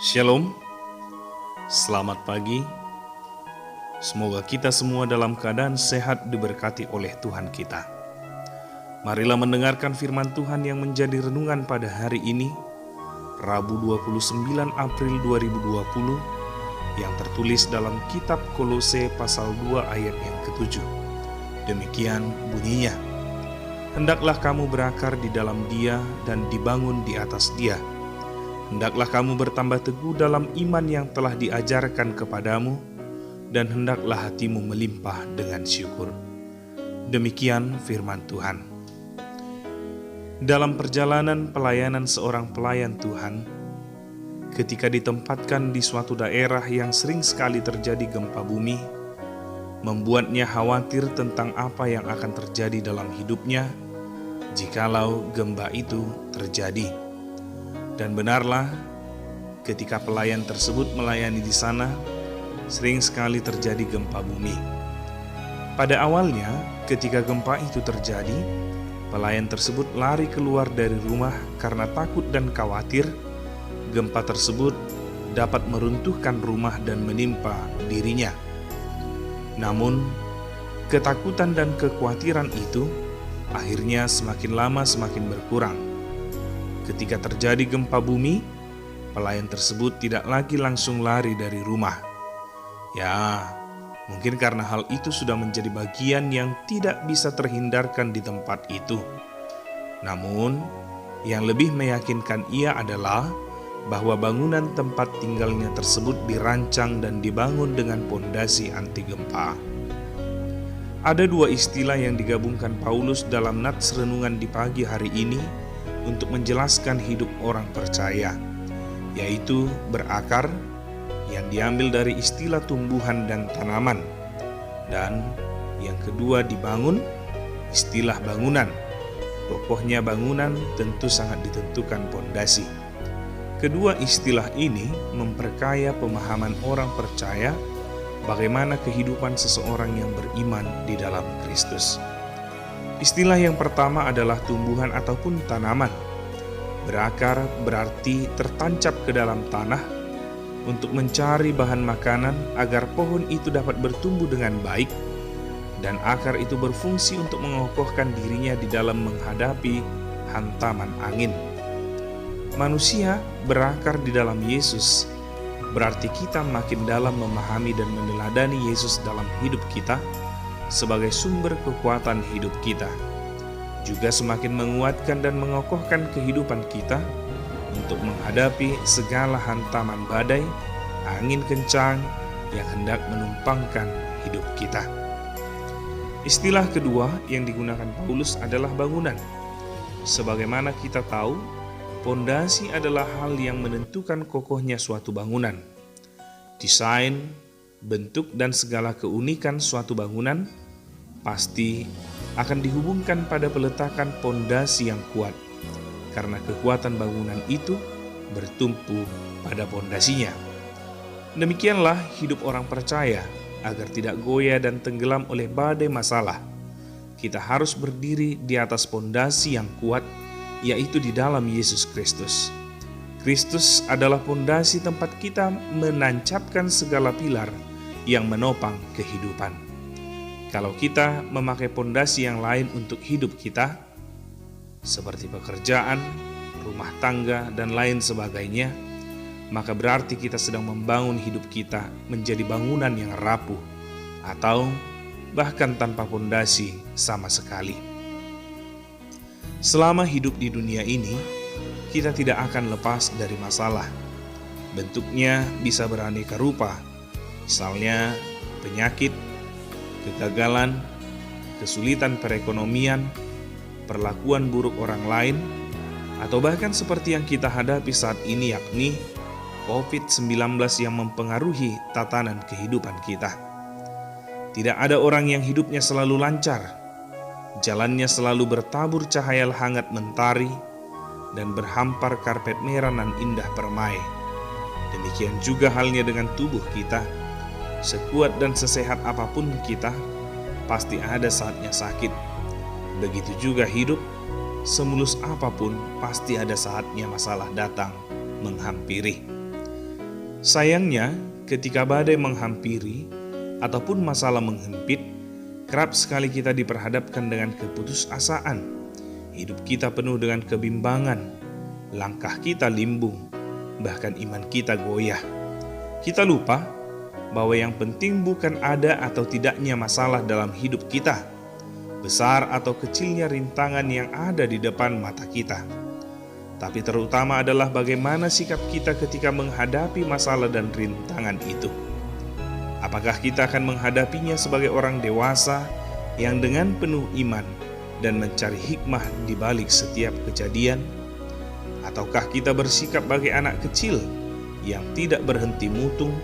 Shalom, selamat pagi. Semoga kita semua dalam keadaan sehat diberkati oleh Tuhan kita. Marilah mendengarkan firman Tuhan yang menjadi renungan pada hari ini, Rabu 29 April 2020, yang tertulis dalam kitab Kolose pasal 2 ayat yang ke-7. Demikian bunyinya, "Hendaklah kamu berakar di dalam Dia dan dibangun di atas Dia. Hendaklah kamu bertambah teguh dalam iman yang telah diajarkan kepadamu, dan hendaklah hatimu melimpah dengan syukur." Demikian firman Tuhan. Dalam perjalanan pelayanan seorang pelayan Tuhan, ketika ditempatkan di suatu daerah yang sering sekali terjadi gempa bumi, membuatnya khawatir tentang apa yang akan terjadi dalam hidupnya jikalau gempa itu terjadi. Dan benarlah, ketika pelayan tersebut melayani di sana, sering sekali terjadi gempa bumi. Pada awalnya, ketika gempa itu terjadi, pelayan tersebut lari keluar dari rumah karena takut dan khawatir gempa tersebut dapat meruntuhkan rumah dan menimpa dirinya. Namun, ketakutan dan kekhawatiran itu akhirnya semakin lama semakin berkurang. Ketika terjadi gempa bumi, pelayan tersebut tidak lagi langsung lari dari rumah. Ya, mungkin karena hal itu sudah menjadi bagian yang tidak bisa terhindarkan di tempat itu. Namun, yang lebih meyakinkan ia adalah bahwa bangunan tempat tinggalnya tersebut dirancang dan dibangun dengan pondasi anti gempa. Ada dua istilah yang digabungkan Paulus dalam nats renungan di pagi hari ini untuk menjelaskan hidup orang percaya, yaitu berakar, yang diambil dari istilah tumbuhan dan tanaman, dan yang kedua dibangun, istilah bangunan. Pokoknya bangunan tentu sangat ditentukan pondasi. Kedua istilah ini memperkaya pemahaman orang percaya bagaimana kehidupan seseorang yang beriman di dalam Kristus. Istilah yang pertama adalah tumbuhan ataupun tanaman. Berakar berarti tertancap ke dalam tanah untuk mencari bahan makanan agar pohon itu dapat bertumbuh dengan baik, dan akar itu berfungsi untuk mengokohkan dirinya di dalam menghadapi hantaman angin. Manusia berakar di dalam Yesus, berarti kita makin dalam memahami dan meneladani Yesus dalam hidup kita sebagai sumber kekuatan hidup kita, juga semakin menguatkan dan mengokohkan kehidupan kita untuk menghadapi segala hantaman badai, angin kencang yang hendak menumpangkan hidup kita. Istilah kedua yang digunakan Paulus adalah bangunan. Sebagaimana kita tahu, pondasi adalah hal yang menentukan kokohnya suatu bangunan. Desain, bentuk, dan segala keunikan suatu bangunan pasti akan dihubungkan pada peletakan pondasi yang kuat, karena kekuatan bangunan itu bertumpu pada pondasinya. Demikianlah hidup orang percaya. Agar tidak goyah dan tenggelam oleh badai masalah, kita harus berdiri di atas pondasi yang kuat, yaitu di dalam Yesus Kristus. Kristus adalah pondasi tempat kita menancapkan segala pilar yang menopang kehidupan. Kalau kita memakai pondasi yang lain untuk hidup kita, seperti pekerjaan, rumah tangga, dan lain sebagainya, maka berarti kita sedang membangun hidup kita menjadi bangunan yang rapuh, atau bahkan tanpa pondasi sama sekali. Selama hidup di dunia ini, kita tidak akan lepas dari masalah. Bentuknya bisa beraneka rupa, misalnya penyakit, kegagalan, kesulitan perekonomian, perlakuan buruk orang lain, atau bahkan seperti yang kita hadapi saat ini, yakni COVID-19 yang mempengaruhi tatanan kehidupan kita. Tidak ada orang yang hidupnya selalu lancar. Jalannya selalu bertabur cahaya hangat mentari dan berhampar karpet merah nan indah permai. Demikian juga halnya dengan tubuh kita. Sekuat dan sesehat apapun kita, pasti ada saatnya sakit. Begitu juga hidup, semulus apapun pasti ada saatnya masalah datang menghampiri. Sayangnya, ketika badai menghampiri ataupun masalah menghempit, kerap sekali kita diperhadapkan dengan keputusasaan. Hidup kita penuh dengan kebimbangan, langkah kita limbung, bahkan iman kita goyah. Kita lupa bahwa yang penting bukan ada atau tidaknya masalah dalam hidup kita, besar atau kecilnya rintangan yang ada di depan mata kita, tapi terutama adalah bagaimana sikap kita ketika menghadapi masalah dan rintangan itu. Apakah kita akan menghadapinya sebagai orang dewasa yang dengan penuh iman dan mencari hikmah di balik setiap kejadian? Ataukah kita bersikap sebagai anak kecil yang tidak berhenti mutung,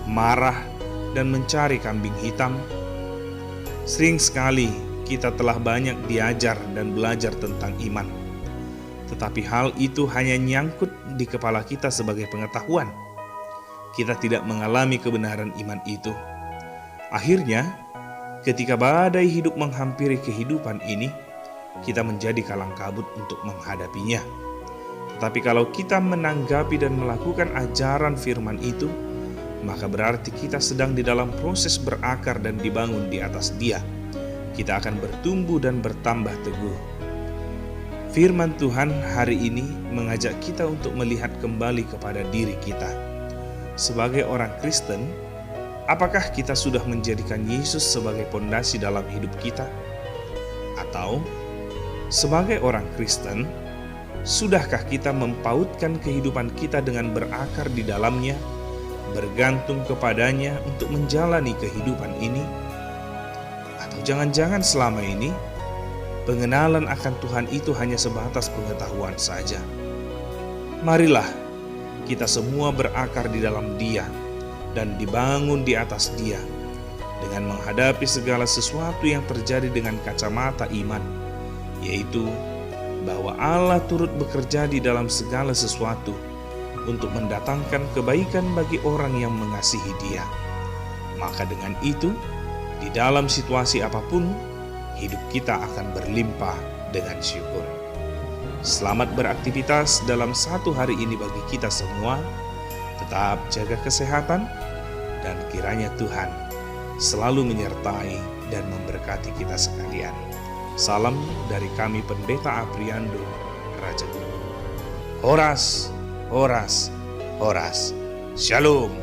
marah, dan mencari kambing hitam? Sering sekali kita telah banyak diajar dan belajar tentang iman, tetapi hal itu hanya nyangkut di kepala kita sebagai pengetahuan. Kita tidak mengalami kebenaran iman itu. Akhirnya, ketika badai hidup menghampiri kehidupan ini, kita menjadi kalang kabut untuk menghadapinya. Tetapi kalau kita menanggapi dan melakukan ajaran firman itu, maka berarti kita sedang di dalam proses berakar dan dibangun di atas Dia. Kita akan bertumbuh dan bertambah teguh. Firman Tuhan hari ini mengajak kita untuk melihat kembali kepada diri kita. Sebagai orang Kristen, apakah kita sudah menjadikan Yesus sebagai pondasi dalam hidup kita? Atau, sebagai orang Kristen, sudahkah kita mempautkan kehidupan kita dengan berakar di dalamnya, bergantung kepadanya untuk menjalani kehidupan ini? Atau jangan-jangan selama ini, pengenalan akan Tuhan itu hanya sebatas pengetahuan saja? Marilah kita semua berakar di dalam Dia dan dibangun di atas Dia dengan menghadapi segala sesuatu yang terjadi dengan kacamata iman, yaitu bahwa Allah turut bekerja di dalam segala sesuatu untuk mendatangkan kebaikan bagi orang yang mengasihi Dia. Maka dengan itu, di dalam situasi apapun, hidup kita akan berlimpah dengan syukur. Selamat beraktivitas dalam satu hari ini bagi kita semua. Tetap jaga kesehatan, dan kiranya Tuhan selalu menyertai dan memberkati kita sekalian. Salam dari kami Pendeta Apriando, Raja Guru. Horas, horas, horas. Shalom.